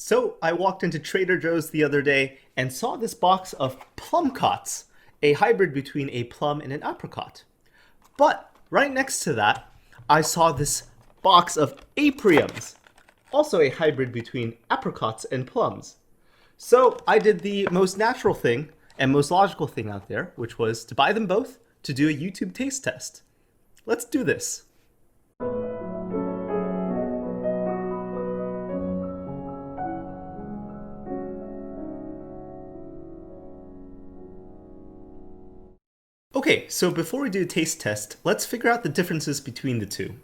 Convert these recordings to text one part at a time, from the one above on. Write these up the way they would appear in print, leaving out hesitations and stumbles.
So I walked into Trader Joe's the other day and saw this box of Plumcots, a hybrid between a plum and an apricot. But right next to that, I saw this box of Apriums, also a hybrid between apricots and plums. So I did the most natural thing and most logical thing out there, which was to buy them both to do a YouTube taste test. Let's do this. Okay, so before we do a taste test, let's figure out the differences between the two.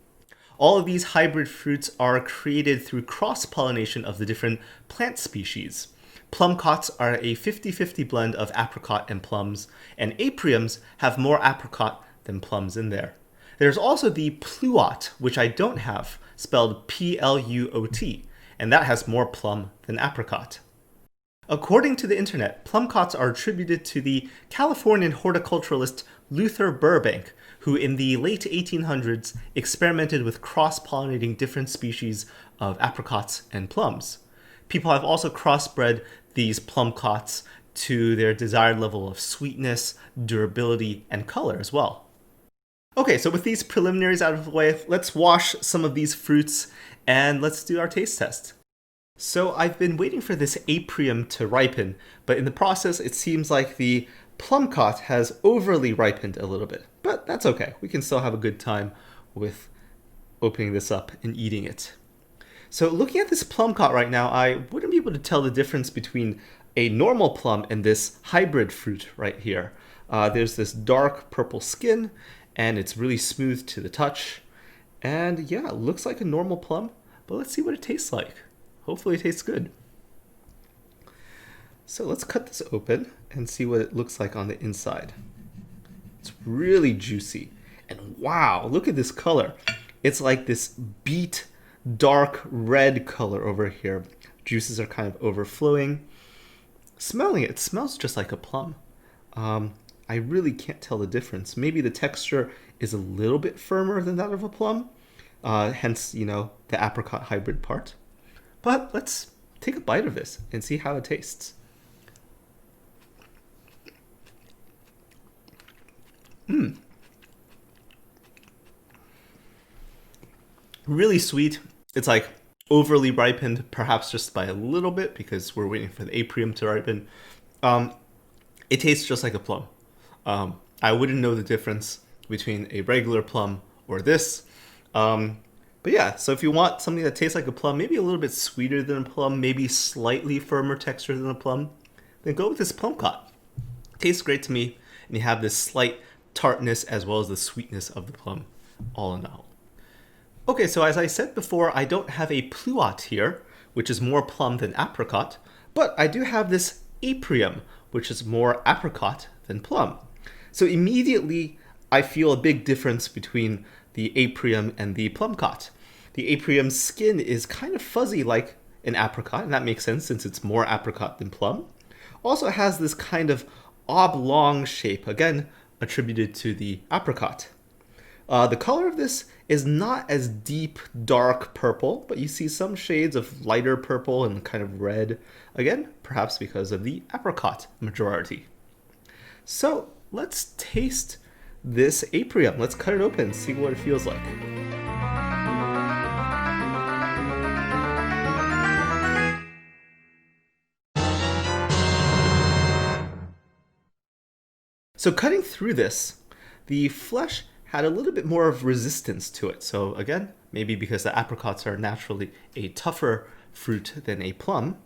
All of these hybrid fruits are created through cross-pollination of the different plant species. Plumcots are a 50-50 blend of apricot and plums, and apriums have more apricot than plums in there. There's also the pluot, which I don't have, spelled P-L-U-O-T, and that has more plum than apricot. According to the internet, plumcots are attributed to the Californian horticulturalist Luther Burbank, who in the late 1800s experimented with cross-pollinating different species of apricots and plums. People have also crossbred these plumcots to their desired level of sweetness, durability, and color as well. Okay, so with these preliminaries out of the way, let's wash some of these fruits and let's do our taste test. So I've been waiting for this Aprium to ripen, but in the process it seems like the Plumcot has overly ripened a little bit. But that's okay, we can still have a good time with opening this up and eating it. So looking at this Plumcot right now, I wouldn't be able to tell the difference between a normal plum and this hybrid fruit right here. There's this dark purple skin, and it's really smooth to the touch. And yeah, it looks like a normal plum, but let's see what it tastes like. Hopefully it tastes good. So let's cut this open and see what it looks like on the inside. It's really juicy. And wow, look at this color. It's like this beet dark red color over here. Juices are kind of overflowing. Smelling it, it smells just like a plum. I really can't tell the difference. Maybe the texture is a little bit firmer than that of a plum. Hence, the apricot hybrid part. But let's take a bite of this and see how it tastes. Really sweet. It's like overly ripened, perhaps just by a little bit because we're waiting for the Aprium to ripen. It tastes just like a plum. I wouldn't know the difference between a regular plum or this. But yeah, so if you want something that tastes like a plum, maybe a little bit sweeter than a plum, maybe slightly firmer texture than a plum, then go with this Plumcot. Tastes great to me, and you have this slight tartness as well as the sweetness of the plum, all in all. Okay, so as I said before, I don't have a pluot here, which is more plum than apricot, but I do have this Aprium, which is more apricot than plum. So immediately, I feel a big difference between the Aprium and the Plumcot. The Aprium's skin is kind of fuzzy like an apricot, and that makes sense since it's more apricot than plum. Also has this kind of oblong shape, again attributed to the apricot. The color of this is not as deep, dark purple, but you see some shades of lighter purple and kind of red, again, perhaps because of the apricot majority. So let's taste this Aprium. Let's cut it open and see what it feels like. So cutting through this, the flesh had a little bit more of resistance to it. So again, maybe because the apricots are naturally a tougher fruit than a plum.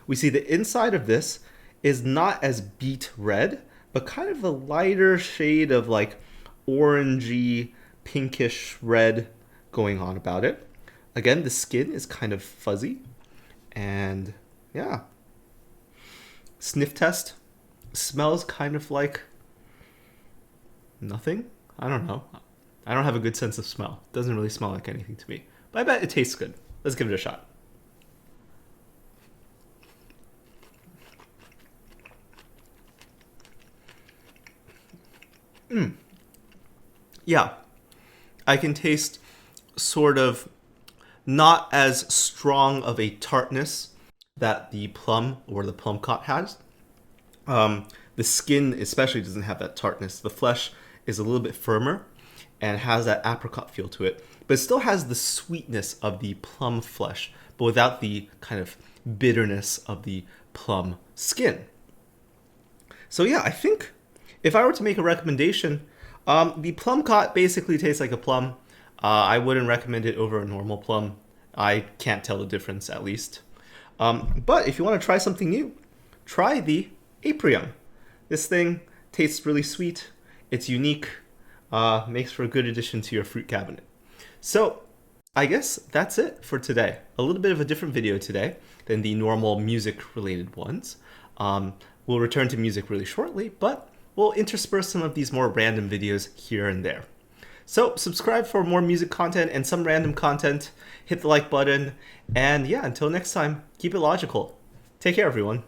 We see the inside of this is not as beet red, but kind of a lighter shade of like orangey, pinkish red going on about it. Again, the skin is kind of fuzzy. And yeah. Sniff test. Smells kind of like nothing. I don't know. I don't have a good sense of smell. It doesn't really smell like anything to me. But I bet it tastes good. Let's give it a shot. Yeah. I can taste sort of not as strong of a tartness that the plum or the plumcot has. The skin especially doesn't have that tartness. The flesh is a little bit firmer and has that apricot feel to it, but it still has the sweetness of the plum flesh, but without the kind of bitterness of the plum skin. So yeah, I think if I were to make a recommendation, the plumcot basically tastes like a plum. I wouldn't recommend it over a normal plum. I can't tell the difference, at least. But if you want to try something new, try the Aprium. This thing tastes really sweet. It's unique. Makes for a good addition to your fruit cabinet. So I guess that's it for today. A little bit of a different video today than the normal music-related ones. We'll return to music really shortly, but we'll intersperse some of these more random videos here and there. So subscribe for more music content and some random content. Hit the like button. And yeah, until next time, keep it logical. Take care, everyone.